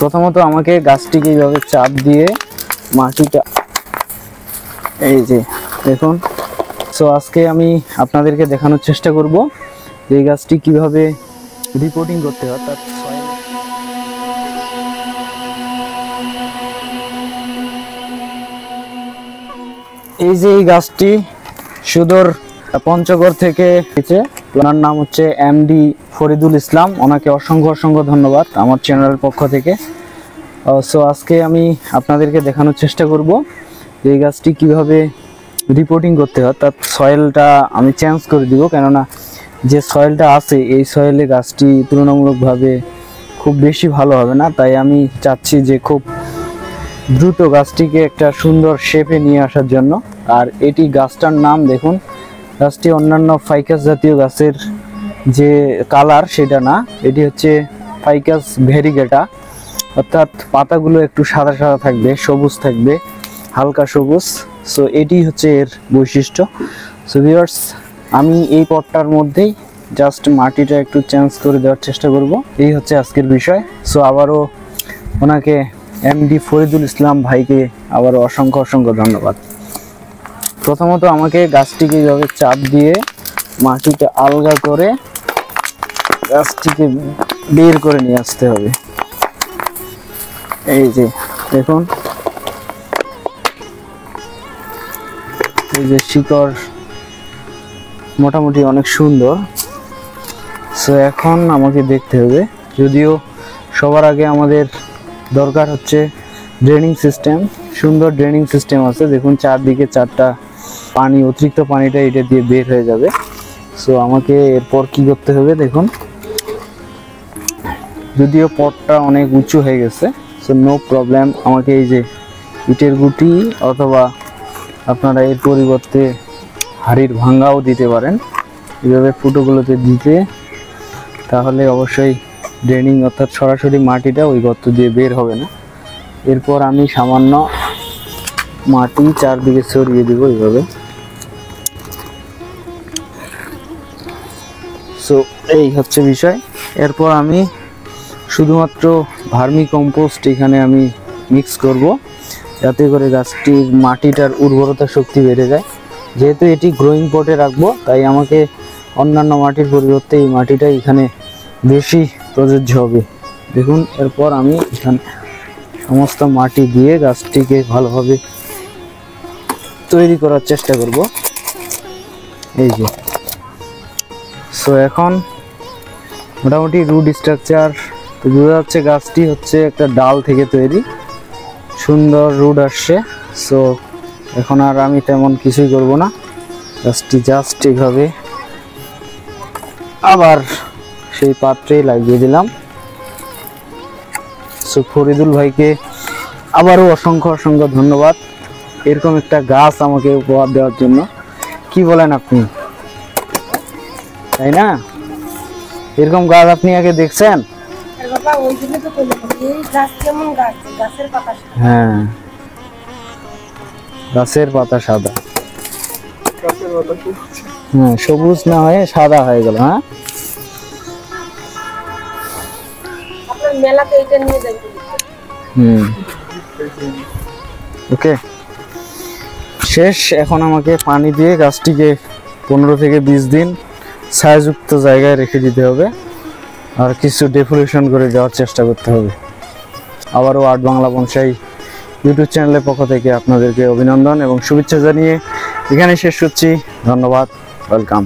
প্রথমত আমাকে গাছটিকে এইভাবে চাপ দিয়ে মাটিটা এই যে দেখুন। সো আজকে আমি আপনাদেরকে দেখানোর চেষ্টা করব এই গাছটি কিভাবে রিপোর্টিং করতে হয় তার সয়েল। এই যে এই গাছটি সুদূর পঞ্চগড় থেকে এসেছে, ওনার নাম হচ্ছে এমডি ফরিদুল ইসলাম। ওনাকে অসংখ্য ধন্যবাদ আমার চ্যানেলের পক্ষ থেকে। সো আজকে আমি আপনাদেরকে দেখানোর চেষ্টা করব এই গাছটি কিভাবে রিপোর্টিং করতে হয় তার সয়েলটা আমি চেঞ্জ করে দিব, কেননা যে সয়েলটা আছে এই সয়েলে গাছটি তুলনামূলকভাবে খুব বেশি ভালো হবে না। তাই আমি চাচ্ছি যে খুব দ্রুত গাছটিকে একটা সুন্দর শেপে নিয়ে আসার জন্য। আর এটি গাছটার নাম দেখুন, গাছটি অন্যান্য ফাইকাস জাতীয় গাছের যে কালার সেটা না, এটি হচ্ছে ফাইকাস ভেরিগেটা, অর্থাৎ পাতাগুলো একটু সাদা সাদা থাকবে, সবুজ থাকবে, হালকা সবুজ। সো এটি হচ্ছে এর বৈশিষ্ট্য। সো ভিউয়ার্স, আমি এই পটটার মধ্যেই জাস্ট মাটিটা একটু চেঞ্জ করে দেওয়ার চেষ্টা করব, এই হচ্ছে আজকের বিষয়। সো আবারও ওনাকে এমডি ফরিদুল ইসলাম ভাইকে আবারও অসংখ্য ধন্যবাদ। প্রথমত আমাকে গাছটিকে এইভাবে চাপ দিয়ে মাটিটা আলগা করে গাছটিকে বের করে নিয়ে আসতে হবে। এই যে দেখুন, এই যে শিকড় মোটামুটি অনেক সুন্দর। সো এখন আমাকে দেখতে হবে, যদিও সবার আগে আমাদের দরকার হচ্ছে ড্রেনিং সিস্টেম। সুন্দর ড্রেনিং সিস্টেম আছে, দেখুন চারদিকে চারটা পানি, অতিরিক্ত পানিটা এটা দিয়ে বের হয়ে যাবে। সো আমাকে এরপর কি করতে হবে দেখুন, যদিও পটটা অনেক উঁচু হয়ে গেছে, সো নো প্রবলেম। আমাকে এই যে ইটের গুটি অথবা আপনারা এর পরিবর্তে হাড়ির ভাঙ্গাও দিতে পারেন, এইভাবে ফুটোগুলোতে দিতে, তাহলে অবশ্যই ড্রেনিং অর্থাৎ সরাসরি মাটিটা ওই গর্ত দিয়ে বের হবে না। এরপর আমি সামান্য মাটি চারদিকে ছড়িয়ে দিব এইভাবে। সো এই হচ্ছে বিষয়। এরপর আমি শুধুমাত্র ভার্মি কম্পোস্ট এখানে আমি মিক্স করব, যাতে করে গাছটির মাটিটার উর্বরতা শক্তি বেড়ে যায়। যেহেতু এটি গ্রোয়িং পটে রাখবো, তাই আমাকে অন্যান্য মাটির পরিবর্তে এই মাটিটা এখানে বেশি প্রযোজ্য হবে। দেখুন, এরপর আমি এখানে সমস্ত মাটি দিয়ে গাছটিকে ভালোভাবে তৈরি করার চেষ্টা করব। এই যে, সো এখন মোটামুটি রুট স্ট্রাকচার বোঝা যাচ্ছে, গাছটি হচ্ছে একটা ডাল থেকে তৈরি, সুন্দর রুট আসছে। সো এখন আর আমি তেমন কিছুই করব না, গাছটি জাস্ট এইভাবে আবার সেই পাত্রেই লাগিয়ে দিলাম। সো ফরিদুল ভাইকে আবারও অসংখ্য ধন্যবাদ এরকম একটা গাছ আমাকে উপহার দেওয়ার জন্য। কি বলেন আপনি, তাই না? এরকম গাছ আপনি আগে দেখছেন? হ্যাঁ, গাছের পাতা সাদা, হ্যাঁ সবুজ না হয়ে সাদা হয়ে গেল। হ্যাঁ, ওকে, শেষ। এখন আমাকে পানি দিয়ে গাছটিকে 15 থেকে 20 দিন ছায়াযুক্ত জায়গায় রেখে দিতে হবে, আর কিছু ডেকোরেশন করে দেওয়ার চেষ্টা করতে হবে। আবারও আর্ট বাংলা বনসাই ইউটিউব চ্যানেলের পক্ষ থেকে আপনাদেরকে অভিনন্দন এবং শুভেচ্ছা জানিয়ে এখানে শেষ করছি। ধন্যবাদ, ওয়েলকাম।